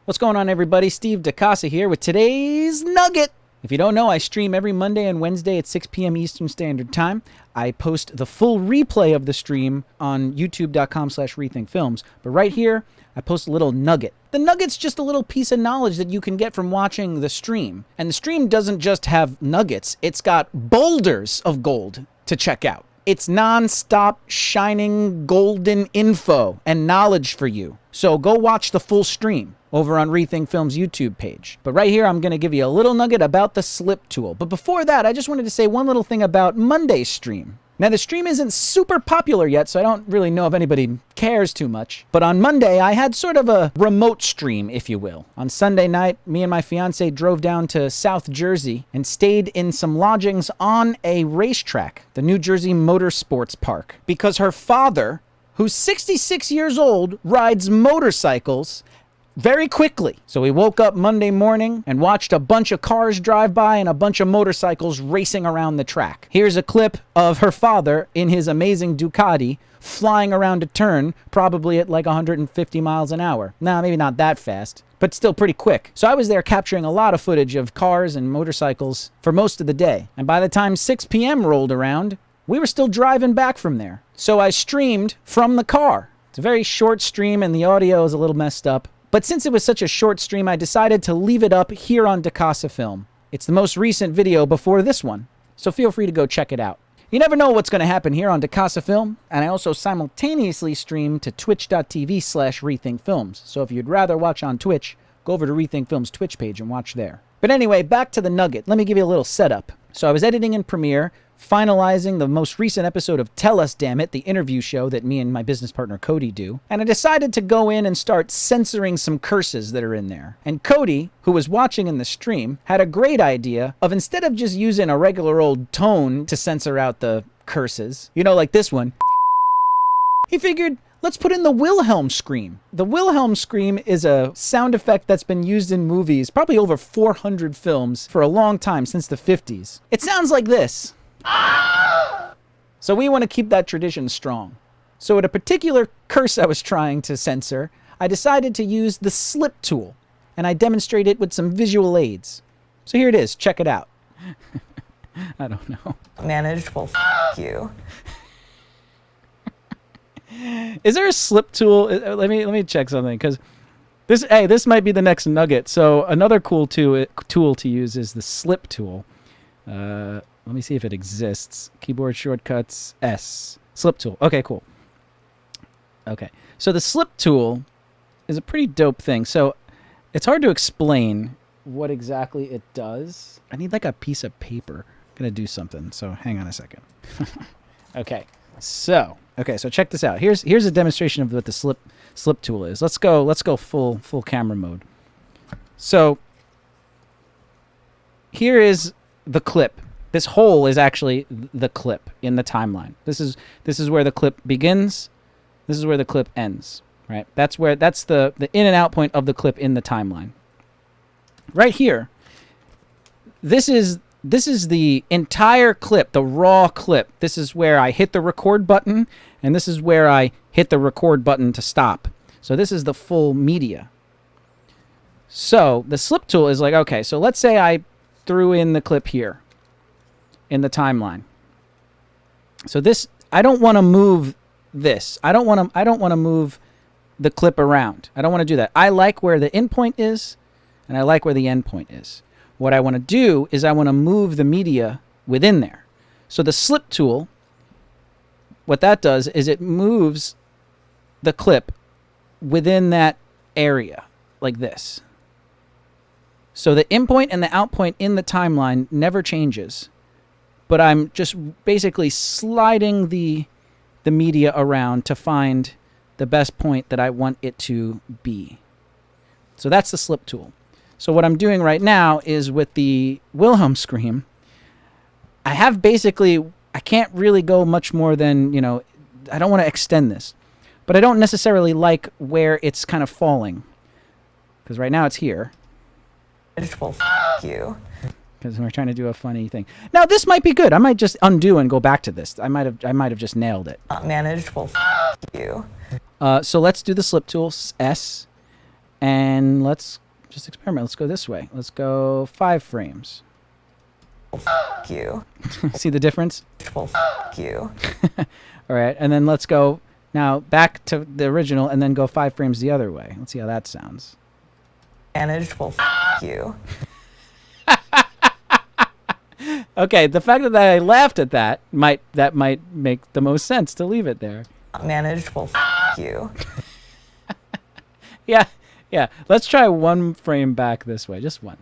What's going on, everybody? Steve DeCasa here with today's Nugget. If you don't know, I stream every Monday and Wednesday at 6 p.m. Eastern Standard Time. I post the full replay of the stream on youtube.com/rethinkfilms. But right here, I post a little nugget. The nugget's just a little piece of knowledge that you can get from watching the stream. And the stream doesn't just have nuggets. It's got boulders of gold to check out. It's non-stop shining golden info and knowledge for you. So go watch the full stream over on Rethink Films' YouTube page. But right here, I'm going to give you a little nugget about the slip tool. But before that, I just wanted to say one little thing about Monday's stream. Now, the stream isn't super popular yet, so I don't really know if anybody cares too much. But on Monday, I had sort of a remote stream, if you will. On Sunday night, me and my fiance drove down to South Jersey and stayed in some lodgings on a racetrack, the New Jersey Motorsports Park, because her father, who's 66 years old, rides motorcycles very quickly. So we woke up Monday morning and watched a bunch of cars drive by and a bunch of motorcycles racing around the track. Here's a clip of her father in his amazing Ducati flying around a turn, probably at like 150 miles an hour. Nah, maybe not that fast, but still pretty quick. So I was there capturing a lot of footage of cars and motorcycles for most of the day. And by the time 6 p.m. rolled around, we were still driving back from there. So I streamed from the car. It's a very short stream and the audio is a little messed up. But since it was such a short stream, I decided to leave it up here on DeCasa Film. It's the most recent video before this one, so feel free to go check it out. You never know what's going to happen here on DeCasa Film, and I also simultaneously stream to twitch.tv/rethinkfilms. So if you'd rather watch on Twitch, go over to Rethink Films' Twitch page and watch there. But anyway, back to the nugget. Let me give you a little setup. So I was editing in Premiere, finalizing the most recent episode of Tell Us Damn It, the interview show that me and my business partner Cody do. And I decided to go in and start censoring some curses that are in there. And Cody, who was watching in the stream, had a great idea of, instead of just using a regular old tone to censor out the curses, you know, like this one, he figured, let's put in the Wilhelm scream. The Wilhelm scream is a sound effect that's been used in movies, probably over 400 films, for a long time, since the 50s. It sounds like this. So we want to keep that tradition strong. So at a particular curse I was trying to censor, I decided to use the slip tool, and I demonstrate it with some visual aids. So here it is. Check it out. I don't know. Manageable. You. Is there a slip tool? Let me check something, because this might be the next nugget. So another cool tool to use is the slip tool. Let me see if it exists. Keyboard shortcuts, S. Slip tool. Okay, cool. Okay. So the slip tool is a pretty dope thing. So it's hard to explain what exactly it does. I need like a piece of paper. I'm going to do something. So hang on a second. Okay. So check this out. Here's a demonstration of what the slip tool is. Let's go full camera mode. So here is the clip. This hole is actually the clip in the timeline. This is where the clip begins. This is where the clip ends, right? That's the in and out point of the clip in the timeline. Right here, this is the entire clip, the raw clip. This is where I hit the record button, and this is where I hit the record button to stop. So this is the full media. So the slip tool is like, okay, so let's say I threw in the clip here in the timeline. So this, I don't want to move this. I don't want to move the clip around. I don't want to do that. I like where the in point is, and I like where the end point is. What I want to do is I want to move the media within there. So the slip tool, what that does is it moves the clip within that area, like this. So the in point and the out point in the timeline never changes. But I'm just basically sliding the media around to find the best point that I want it to be. So that's the slip tool. So what I'm doing right now is with the Wilhelm scream, I can't really go much more than, I don't want to extend this. But I don't necessarily like where it's kind of falling. Because right now it's here. You. Because we're trying to do a funny thing. Now this might be good. I might just undo and go back to this. I might have just nailed it. Manageable. You. So let's do the slip tool, S, And let's just experiment. Let's go this way. Let's go 5 frames. You. See the difference? You. All right, and then let's go now back to the original and then go 5 frames the other way. Let's see how that sounds. Managed. Well, you. Okay, the fact that I laughed at that might make the most sense to leave it there. Managed. Well, you. Yeah. Let's try 1 frame back this way. Just one.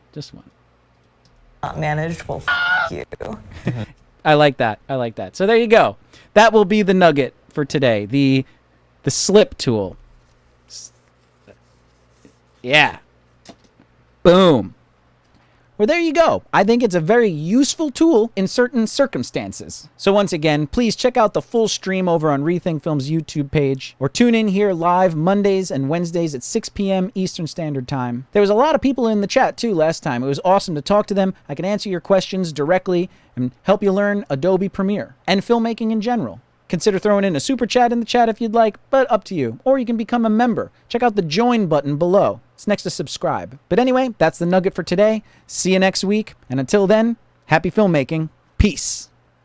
Managed. Well, you. I like that. So there you go. That will be the nugget for today. The slip tool. Yeah. Boom. Well, there you go. I think it's a very useful tool in certain circumstances. So once again, please check out the full stream over on Rethink Film's YouTube page, or tune in here live Mondays and Wednesdays at 6 p.m. Eastern Standard Time. There was a lot of people in the chat too last time. It was awesome to talk to them. I can answer your questions directly and help you learn Adobe Premiere and filmmaking in general. Consider throwing in a super chat in the chat if you'd like, but up to you. Or you can become a member. Check out the join button below. It's next to subscribe. But anyway, that's the nugget for today. See you next week. And until then, happy filmmaking. Peace.